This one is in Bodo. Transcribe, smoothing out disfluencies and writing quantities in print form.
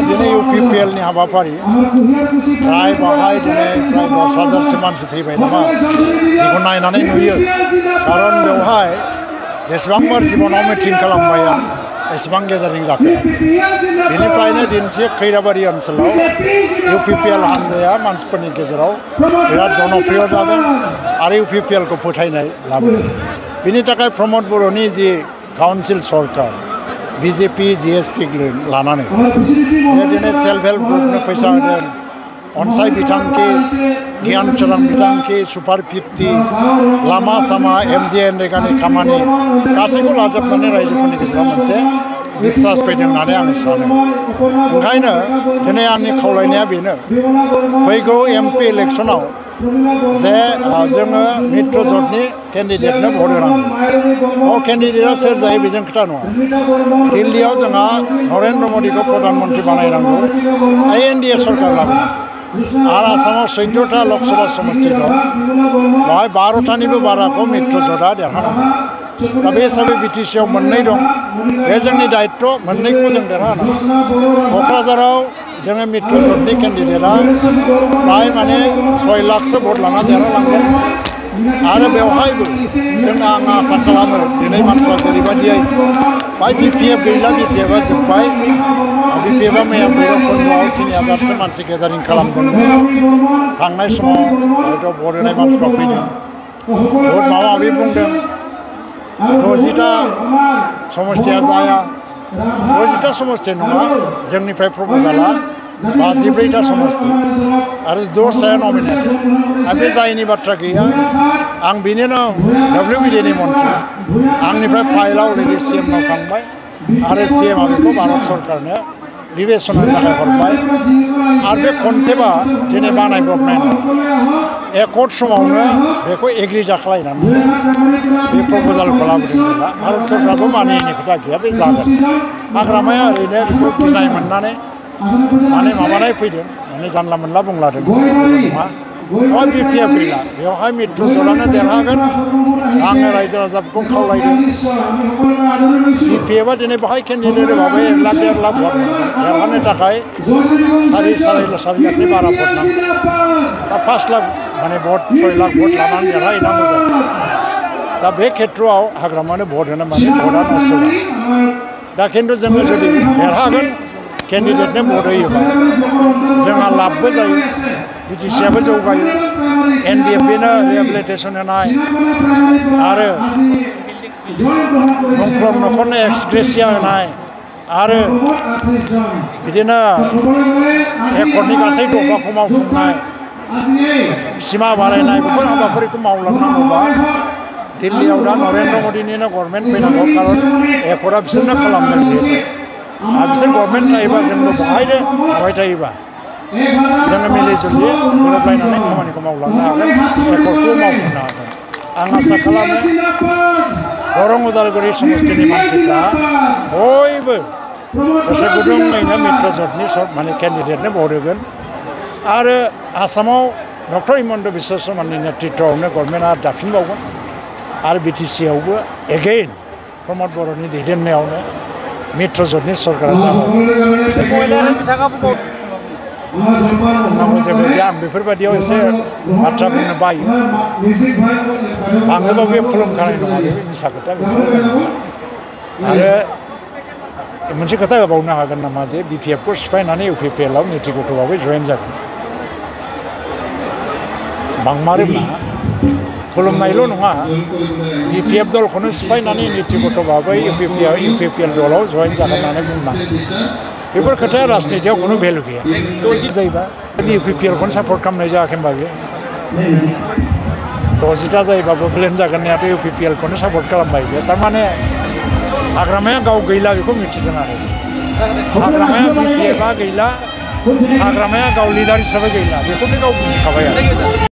दिनै UPPL नि हाबाफारि प्राय बाहाय दिनै प्राय 10,000 मानसि फैबाय नामा जिखौ नायनानै नुयो खारन बेवहाय जेसेबांबार जिबनाव मिटिं खालामबाय आं एसेबां गेजारिं जाखो बेनिफ्रायनो दिन्थि खैराबारि ओनसोलाव UPPL हान्जाया मानसिफोरनि गेजेराव बिराद जनप्रिय जादों आरो UPPL खौ फोथायनाय लाबोदों बिनि थाखाय प्रमोद बर'नि जि काउन्सिल सरकार BJP GSP लानानै दिनै सेल्फ हेल्प ग्रुपनो फैसा होदों अनसाय बिथांखि गियान सोरां बिथांखि सुपार 50 लामा सामा MGNरेगानि खामानि गासैखौ लाजोबनानै रायजोफोरनि गेजेराव मोनसे बिश्वास फैदों होननानै आं सानो ओंखायनो दिनै आंनि खावलायनाया बेनो फैगौ MP इलेक्सनाव जे जोङो मित्र ज'टनि केन्डिडेटनो भट होनांगौ केन्डिडेटआ सोर जायो बेजों खोथा नङा दिल्लीयाव जोंहा नरेन्द्र मदिखौ प्रधानमन्त्री बानायनांगौ NDA सरकार लाबोनांगौ आरो आसामाव 14टा लकसभा समष्टि दं बेवहाय 12टानिबो बाराखौ मित्र ज'टआ देरहानांगौ दा बे हिसाबै BTC आव मोननै दं बे जोंनि दायित्व मोननैखौबो जों देरहानांगौ क'क्राझाराव जोङो मित्र ज'टनि केन्डिडेटआ प्राय माने 6 लाखसो भट लाना देरहालांगोन आरो बेवहायबो जों आं आसा खालामो दिनै मानसिफ्रा जेरैबायदियै बाय BPF गैला BPF आ जोब्बाय BPF आ मैया भैरबकुन्द'आव 3000सो मानसि गेदारिं खालामदोंमोन थांनाय समाव हयथ' भट होनाय मानसिफ्रा फैदों बहुद माबा माबि बुंदों 60टा समष्टिया जाया 60टा समष्टि नङा जोंनिफ्राय प्रप'जाला 54टा समष्टि आरो 10 नमिनेट आरो बे जायनि बाथ्रा गैया आं बिनिनो WBD नि मन्थ्रि आंनिफ्राय फाइलआ अलरेडि CM नाव थांबाय आरो CM आ बेखौ भारत सरकारनो बिबेचनानि थाखाय हरबाय आरो बे कनसेप्टआ दिनै बानायब्रबनाय नङा एकर्ड समावनो बेखौ एग्रि जाखालायनानैसो बे प्रप'जालखौ लाबोदों जेला भारत सरकारबो मानियैनि खोथा गैया बे जागोन हाग्रामाया ओरैनो बेखौ गिनाय मोननानै माने माबानाय फैदों माने जानला मोनला बुंलादों नङा BPF गैला बेवहाय मित्र ज'टआनो देरहागोन आङो रायजो राजाफोरखौ खावलायदों BPF आ दिनै बेवहाय केन्डिडेट होबाबो 1 लाख 1.5 लाख भट देरहानो थाखाय 4 लाखनि बारा भट नांगौ दा 5 लाख माने भट 6 लाख भट लानानै देरहाहैनांगौ जायो दा बे खेत्रआव हाग्रामानो भट होनो माने भटआ नस्थ' जायो दा खिन्थु जोङो जुदि देरहागोन केन्डिडेटनो भट होयोबा जोंहा लाभबो जायो BTC आबो जौगायो NDFBनो रिहेबिलिटेसन होनाय आरो मुंख्लं न'खरनो एक्सग्रेसिया होनाय आरो बिदिनो एकर्डनि गासै दफाखौ मावफुंनाय सिमा बारायनाय बेफोर हाबाफारिखौ मावलांनांगौबा दिल्लीयाव दा नरेन्द्र मदिनिनो गभर्नमेन्ट फैनांगौ खारन एकर्डआ बिसोरनो खालामदों जिहेतु आरो बिसोर गभर्नमेन्ट थायोबा जोंबो बेवहायनो थाबाय थायोबा जोङो मिलिजुलि गोरोबलायनानै खामानिखौ मावलांनो हागोन एकर्डखौ मावफुंनो हागोन आं आसा खालामो दरं उदालगुरि समष्टिनि मानसिफ्रा बयबो गोसो गुदुङैनो मित्र ज'टनि माने केन्डिडेटनो भट होगोन आरो आसामाव डक्टर हिमन्त बिश्व शर्मानि नेतृत्वआवनो गभर्नमेन्टआ दाफिनबावगोन आरो BTC आवबो एगेइन प्रमोद बर'नि दैदेननायावनो मित्र ज'टनि सरकारा जाबाय बुंनांगौ जेबो गैया आं बेफोरबायदियाव एसे बाथ्रा बुंनो बायो आङोबो बे खुलुमखानाय नङा बे मिसा खोथा आरो मोनसे खोथा होबावनो हागोन नामा जे BPF खौ सिफायनानै UPPL आव निति गथ'आबो जयेन जागोन बांमारोब्ला खुलुमनायल' नङा BPF दलखौनो सिफायनानै निति गथ'आबो UPPL दलाव जयेन जागोन होननानै बुंनांगौ बेफोर खोथाया राजनितियाव खुनु भेलु गैया जायोबा UPPL खौनो सापर्ट खालामनाय जायाखै होनबा बे 60टा जायोबा बड'लेण्ड जागोननियाथ' UPPL खौनो सापर्ट खालामबाय बे थारमाने हाग्रामाया गाव गैला बेखौ मिथिदों आरो हाग्रामाया BPF आ गैला हाग्रामाया गाव लिडार हिसाबै गैला बेखौ बे गाव बुजिखाबाय आरो